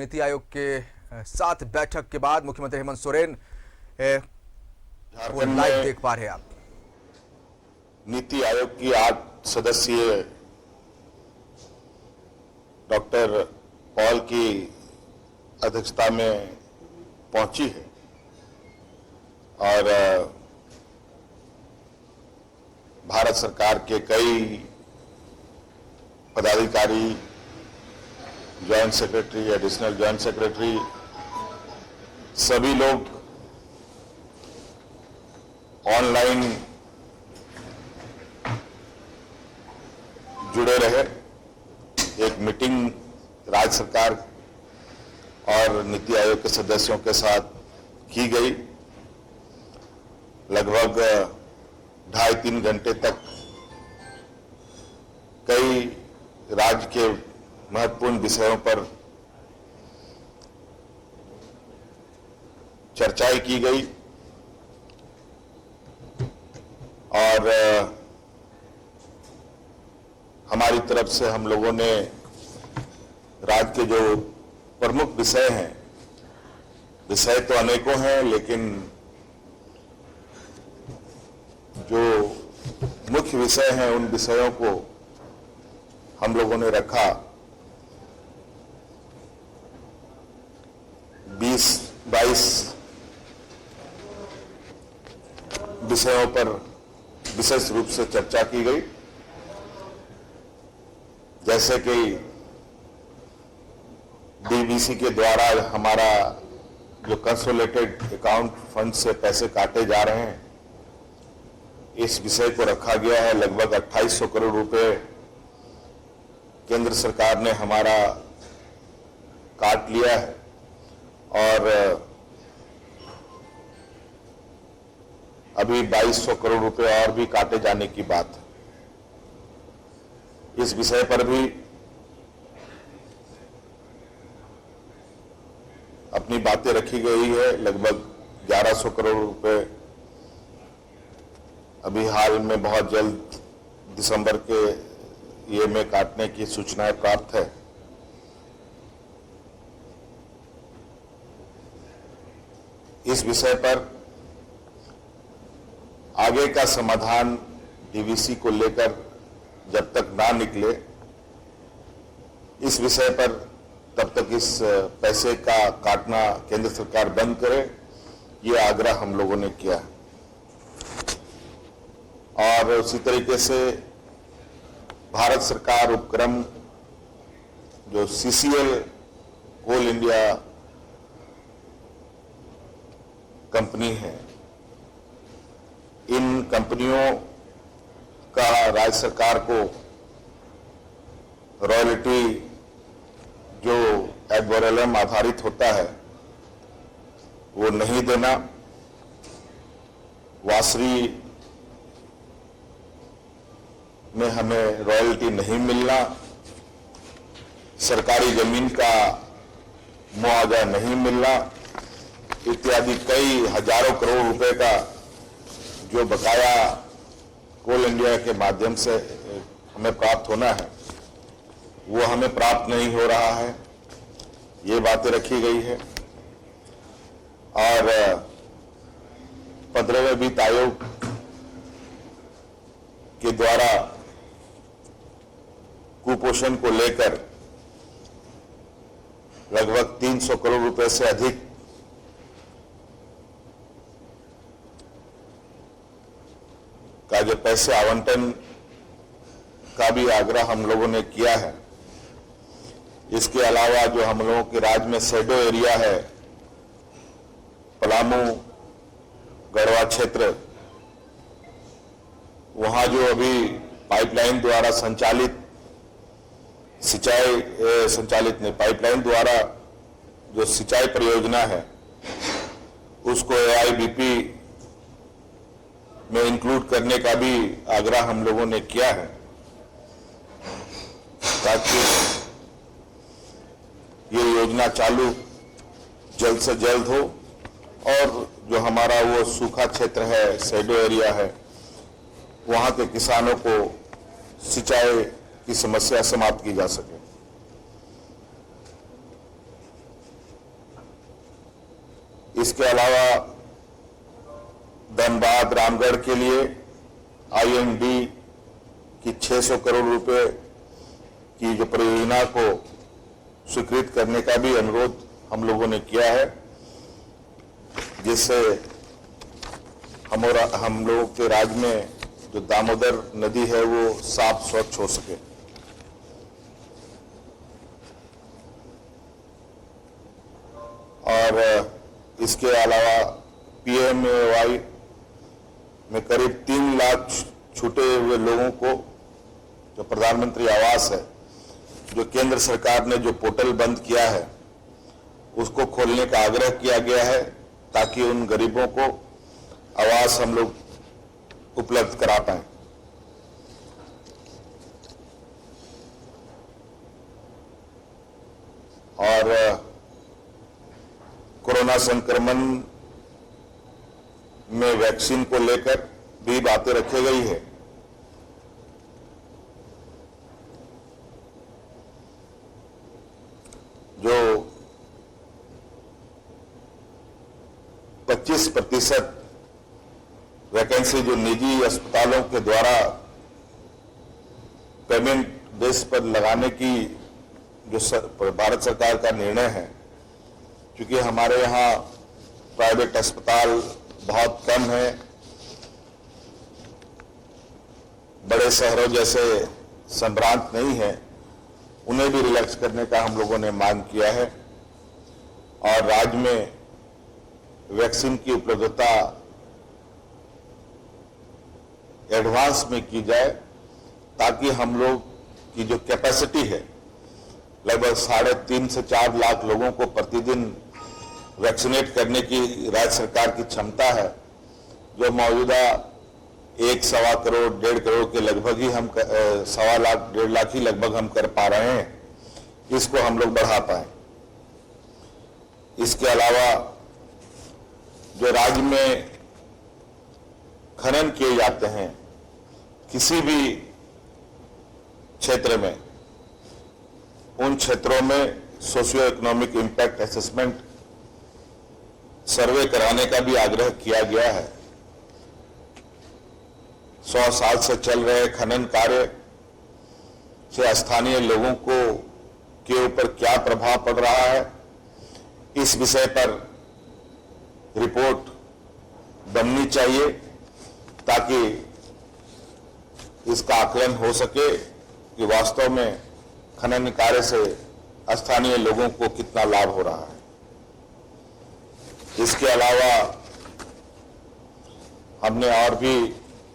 नीति आयोग के साथ बैठक के बाद मुख्यमंत्री हेमंत सोरेन वो लाइव देख पा रहे हैं आप। नीति आयोग की 8 सदस्यीय डॉक्टर पॉल की अध्यक्षता में पहुंची है और भारत सरकार के कई पदाधिकारी, joint secretary, additional joint secretary, सभी लोग ऑनलाइन जुड़े रहे। एक मीटिंग राज्य सरकार और नीति आयोग के सदस्यों के साथ की गई। लगभग 2.5-3 घंटे तक कई राज्य के महत्वपूर्ण विषयों पर चर्चाएं की गई और हमारी तरफ से हम लोगों ने राज्य के जो प्रमुख विषय हैं, विषय तो अनेकों हैं, लेकिन जो मुख्य विषय हैं उन विषयों को हम लोगों ने रखा। 20-22 विषयों पर विशेष रूप से चर्चा की गई, जैसे कि डीवीसी के द्वारा हमारा जो कंसोलिडेटेड अकाउंट फंड से पैसे काटे जा रहे हैं, इस विषय को रखा गया है। लगभग 2800 करोड़ रुपए केंद्र सरकार ने हमारा काट लिया है और अभी 2200 करोड़ रुपए और भी काटे जाने की बात है। इस विषय पर भी अपनी बातें रखी गई है। लगभग 1100 करोड़ रुपए अभी हाल में बहुत जल्द दिसंबर के ये में काटने की सूचनाएं प्राप्त है। इस विषय पर आगे का समाधान डीवीसी को लेकर जब तक ना निकले, इस विषय पर तब तक इस पैसे का काटना केंद्र सरकार बंद करे, ये आग्रह हम लोगों ने किया। और उसी तरीके से भारत सरकार उपक्रम जो सीसीएल कोल इंडिया कंपनी है, इन कंपनियों का राज्य सरकार को रॉयल्टी जो एड वैलोरम आधारित होता है वो नहीं देना, वासरी में हमें रॉयल्टी नहीं मिलना, सरकारी जमीन का मुआवजा नहीं मिलना, इत्यादि कई हजारों करोड़ रुपए का जो बकाया कोल इंडिया के माध्यम से हमें प्राप्त होना है वो हमें प्राप्त नहीं हो रहा है। ये बातें रखी गई है। और 15वें वित्त आयोग के द्वारा कुपोषण को लेकर लगभग 300 करोड़ रुपए से अधिक का जो पैसे आवंटन का भी आग्रह हम लोगों ने किया है। इसके अलावा जो हम लोगों के राज्य में शैडो एरिया है, पलामू गढ़वा क्षेत्र, वहां जो अभी पाइपलाइन द्वारा पाइपलाइन द्वारा जो सिंचाई परियोजना है उसको AIBP में इंक्लूड करने का भी आग्रह हम लोगों ने किया है, ताकि ये योजना चालू जल्द से जल्द हो और जो हमारा वो सूखा क्षेत्र है, शैडो एरिया है, वहां के किसानों को सिंचाई की समस्या समाप्त की जा सके। इसके अलावा धनबाद रामगढ़ के लिए IND की 600 करोड़ रुपए की जो परियोजना को स्वीकृत करने का भी अनुरोध हम लोगों ने किया है, जिससे हम लोगों के राज्य में जो दामोदर नदी है वो साफ स्वच्छ हो सके। और इसके अलावा PMAY में करीब 3 लाख छूटे हुए लोगों को जो प्रधानमंत्री आवास है, जो केंद्र सरकार ने जो पोर्टल बंद किया है, उसको खोलने का आग्रह किया गया है ताकि उन गरीबों को आवास हम लोग उपलब्ध करा पाएं। और कोरोना संक्रमण में वैक्सीन को लेकर भी बातें रखी गई है। जो 25% वैकेंसी जो निजी अस्पतालों के द्वारा पेमेंट बेस पर लगाने की जो भारत सरकार का निर्णय है, क्योंकि हमारे यहाँ प्राइवेट अस्पताल बहुत कम है, बड़े शहरों जैसे संभ्रांत नहीं है, उन्हें भी रिलैक्स करने का हम लोगों ने मांग किया है। और राज्य में वैक्सीन की उपलब्धता एडवांस में की जाए ताकि हम लोग की जो कैपेसिटी है, लगभग 3.5 से 4 लाख लोगों को प्रतिदिन वैक्सीनेट करने की राज्य सरकार की क्षमता है, जो मौजूदा 1.25 करोड़ 1.5 करोड़ के लगभग ही हम 1.25 लाख 1.5 लाख ही लगभग हम कर पा रहे हैं, इसको हम लोग बढ़ा पाए। इसके अलावा जो राज्य में खनन किए जाते हैं किसी भी क्षेत्र में, उन क्षेत्रों में सोशियो इकोनॉमिक इम्पैक्ट असेसमेंट सर्वे कराने का भी आग्रह किया गया है। 100 साल से चल रहे खनन कार्य से स्थानीय लोगों को के ऊपर क्या प्रभाव पड़ रहा है, इस विषय पर रिपोर्ट बननी चाहिए ताकि इसका आकलन हो सके कि वास्तव में खनन कार्य से स्थानीय लोगों को कितना लाभ हो रहा है। इसके अलावा हमने और भी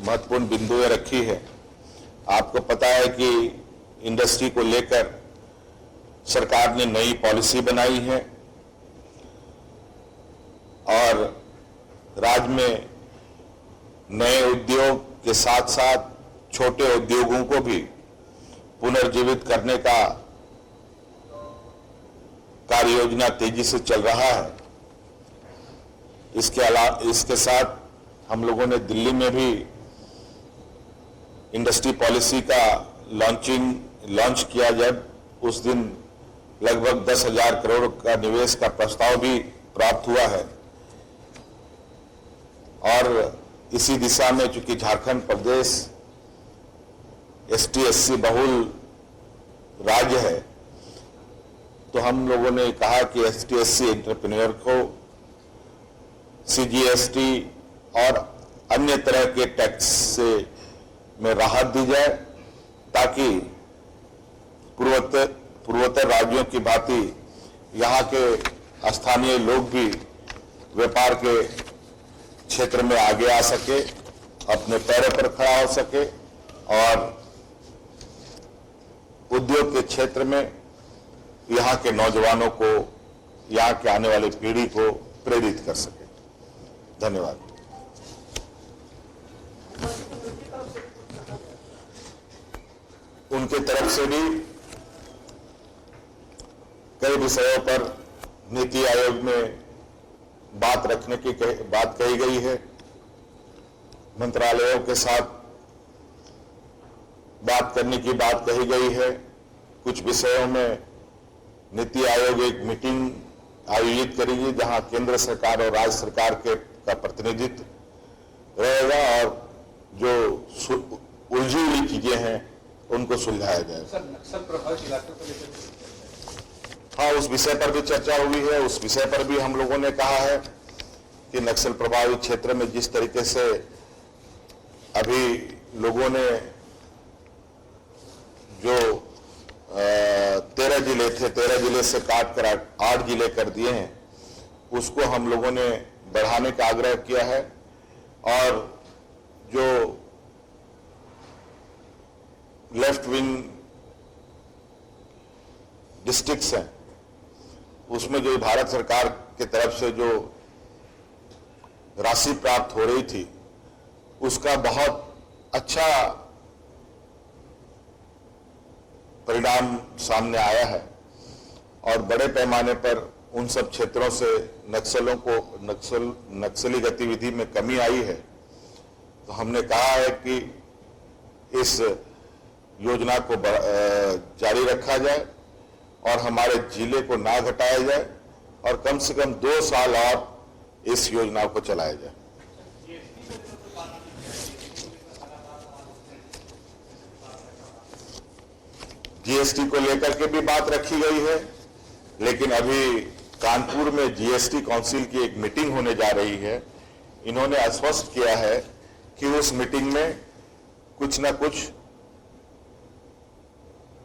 महत्वपूर्ण बिंदुएं रखी है। आपको पता है कि इंडस्ट्री को लेकर सरकार ने नई पॉलिसी बनाई है और राज्य में नए उद्योग के साथ साथ छोटे उद्योगों को भी पुनर्जीवित करने का कार्य योजना तेजी से चल रहा है। इसके साथ हम लोगों ने दिल्ली में भी इंडस्ट्री पॉलिसी का लॉन्च किया, जब उस दिन लगभग 10,000 करोड़ का निवेश का प्रस्ताव भी प्राप्त हुआ है। और इसी दिशा में चूंकि झारखंड प्रदेश ST/SC बहुल राज्य है, तो हम लोगों ने कहा कि ST/SC एंटरप्रेन्योर को CGST और अन्य तरह के टैक्स से में राहत दी जाए ताकि पूर्वोत्तर राज्यों की भांति यहाँ के स्थानीय लोग भी व्यापार के क्षेत्र में आगे आ सके, अपने पैरों पर खड़ा हो सके और उद्योग के क्षेत्र में यहाँ के नौजवानों को, यहाँ के आने वाली पीढ़ी को प्रेरित कर सके। धन्यवाद। उनके तरफ से भी कई विषयों पर नीति आयोग में बात रखने की बात कही गई है। मंत्रालयों के साथ बात करने की बात कही गई है। कुछ विषयों में नीति आयोग एक मीटिंग आयोजित करेगी, जहां केंद्र सरकार और राज्य सरकार का प्रतिनिधित्व रहेगा और जो उलझी हुई चीजें हैं उनको सुलझाया जाएगा। सर, नक्सल प्रभावित इलाकों को लेकर हाँ, उस विषय पर भी चर्चा हुई है। उस विषय पर भी हम लोगों ने कहा है कि नक्सल प्रभावित क्षेत्र में जिस तरीके से अभी लोगों ने जो 13 जिले थे, 13 जिले से काट कर 8 जिले कर दिए हैं, उसको हम लोगों ने बढ़ाने का आग्रह किया है। और जो लेफ्ट विंग डिस्ट्रिक्ट्स हैं, उसमें जो भारत सरकार की तरफ से जो राशि प्राप्त हो रही थी, उसका बहुत अच्छा परिणाम सामने आया है और बड़े पैमाने पर उन सब क्षेत्रों से नक्सली गतिविधि में कमी आई है। तो हमने कहा है कि इस योजना को जारी रखा जाए और हमारे जिले को ना घटाया जाए और कम से कम 2 साल और इस योजना को चलाया जाए। जीएसटी को लेकर के भी बात रखी गई है, लेकिन अभी कानपुर में जीएसटी काउंसिल की एक मीटिंग होने जा रही है। इन्होंने आश्वस्त किया है कि उस मीटिंग में कुछ ना कुछ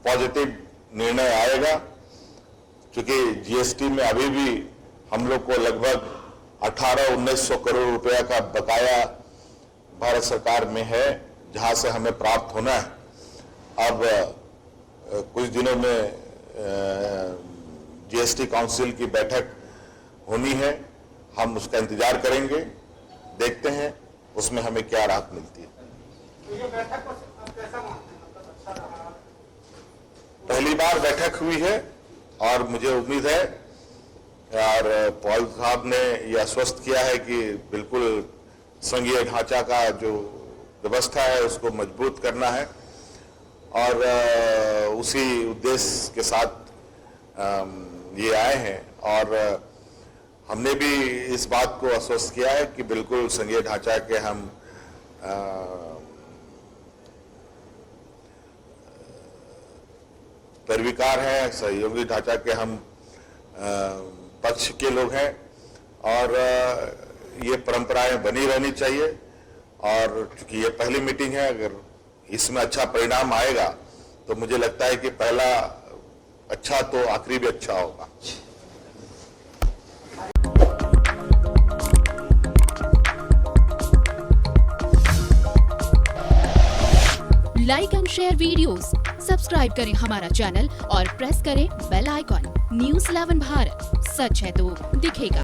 पॉजिटिव निर्णय आएगा, क्योंकि जीएसटी में अभी भी हम लोग को लगभग 1800-1900 करोड़ रुपया का बकाया भारत सरकार में है, जहां से हमें प्राप्त होना है। अब कुछ दिनों में जीएसटी काउंसिल की बैठक होनी है, हम उसका इंतजार करेंगे, देखते हैं उसमें हमें क्या राहत मिलती है। ये बैठक को आप कैसा मानते हैं? मतलब अच्छा रहा? पहली बार बैठक हुई है और मुझे उम्मीद है, और पॉल साहब ने यह आश्वस्त किया है कि बिल्कुल संघीय ढांचा का जो व्यवस्था है उसको मजबूत करना है और उसी उद्देश्य के साथ ये आए हैं। और हमने भी इस बात को आश्वस्त किया है कि बिल्कुल संघीय ढांचा के हम पैरवीकार हैं, सहयोगी ढांचा के हम पक्ष के लोग हैं और ये परंपराएं बनी रहनी चाहिए। और चूंकि ये पहली मीटिंग है, अगर इसमें अच्छा परिणाम आएगा तो मुझे लगता है कि पहला अच्छा तो आखिरी भी अच्छा होगा। Like and share videos, subscribe करें हमारा चैनल और प्रेस करें बेल आइकॉन। न्यूज़ 11 भारत, सच है तो दिखेगा।